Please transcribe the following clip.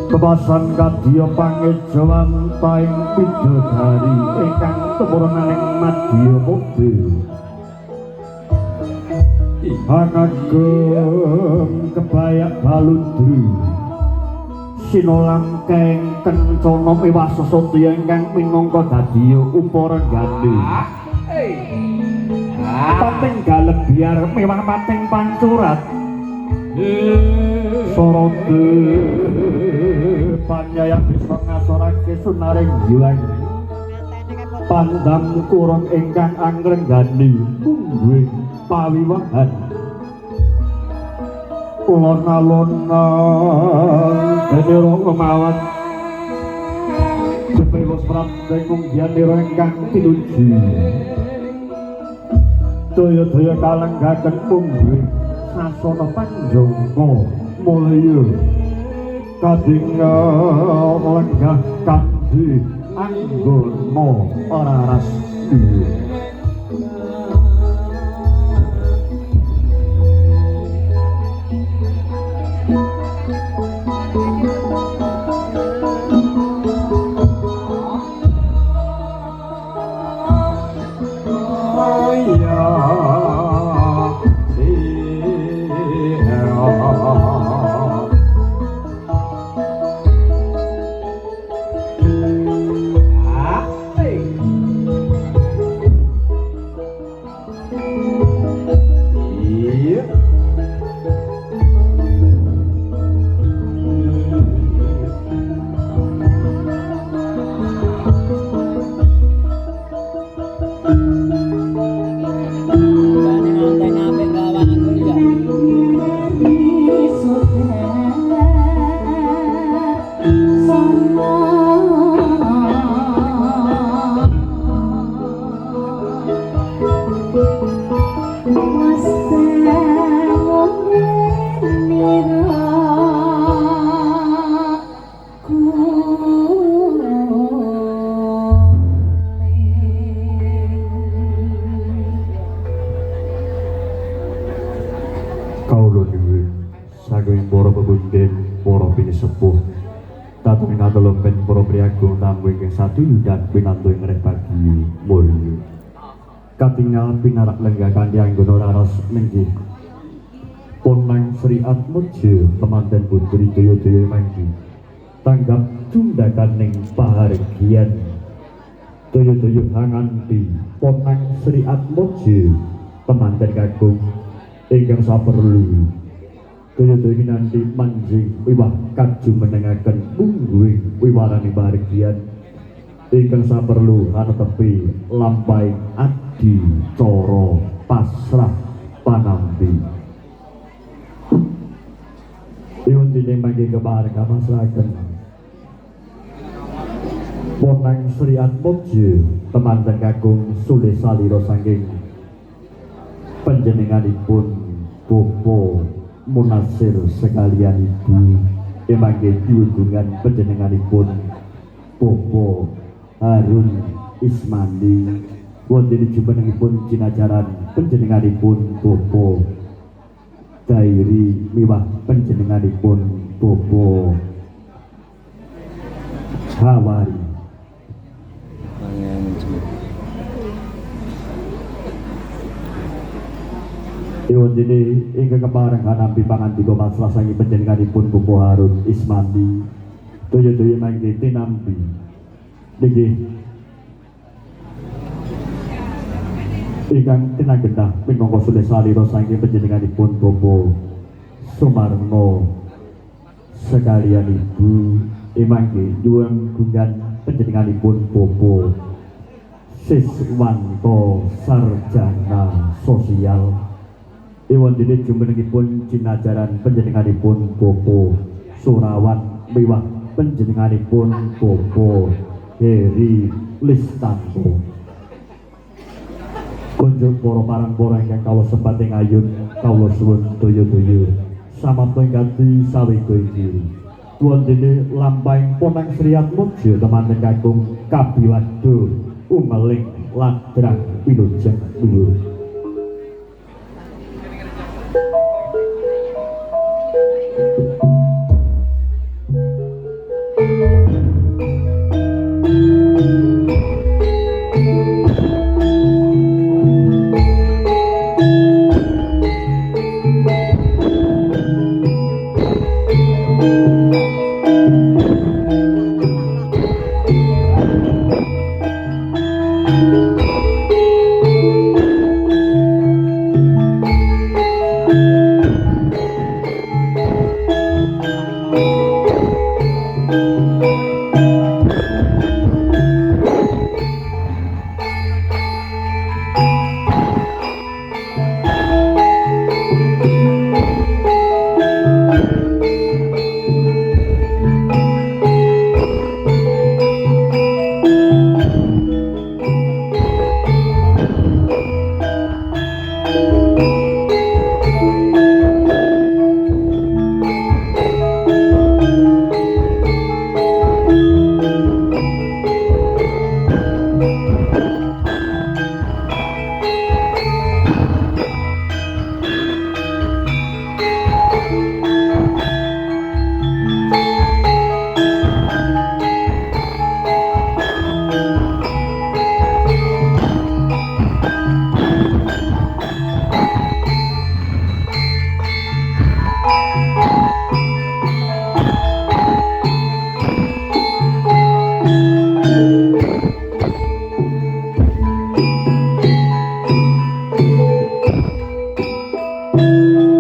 kepasan kadya pangejawan taing bidodari ingkang tumurnaning madya mukti Hanagem kebayak baludri sinolangkeng kencana miwasa satya ingkang minangka dadi upara gandhi pating galebyar mewah pating pancurat sorode panyayang bisa ngasorake sunaring yuang pandam kurung ingkang angrenggani mungguing pawiwahan lona-lona deniro kemawat Jepewos prateng munggianiro ingkang pinuji daya-daya kalenggaken mungguing sasana panjangka mulya kadinga lenggah kanthi anggana ora rasti satu yudat pinantu ngreh bagi mulya katingal pinarak lenggakan yang guna raras nenggih ponang Sri Atmojo temanten putri daya-daya manggi tanggap cundakan ning pahargyan daya-daya hanganti ponang Sri Atmojo temanten kakung ingkang saperlu daya-daya nanti manjing wiwah kaju menengaken mungguing wiwarani pahargyan ingkang saperlu ana tepi lampaing adi cara pasrah panampi iun dene mangke kepareng kamasraken ponang Sri Atmojo temanten kakung sulih salira saking panjenenganipun Bopo Munasir sekalian ibu mangke diugungan panjenenganipun Bopo Harun Ismandi wonten jumenengipun cinajaran panjenenganipun Bopo Dairi miwah panjenenganipun Bopo Hawari Iwan dini ingkang kepareng nampi pangandika masalah sangi panjenenganipun Bopo Harun Ismandi daya-daya mangke tinampi nggih ingkang tinagendah minangka sulih salira saking panjenenganipun Bopo Sumarno sekalian ibu mangke nyuwun gungan panjenenganipun Bopo Siswanto Sarjana Sosial Iwan dene jumenengipun cinajaran panjenenganipun Bopo Surawan miwah panjenenganipun Bopo Heri Listanto kunjuk para parang-para ingkang kawula sempating ayun kawula suwun daya-daya samapta ingkang sawega inggih wondene lampahing ponang Sri Atmojo temanten kakung kabiwado umeling ladrah wilujeng dhuwur Thank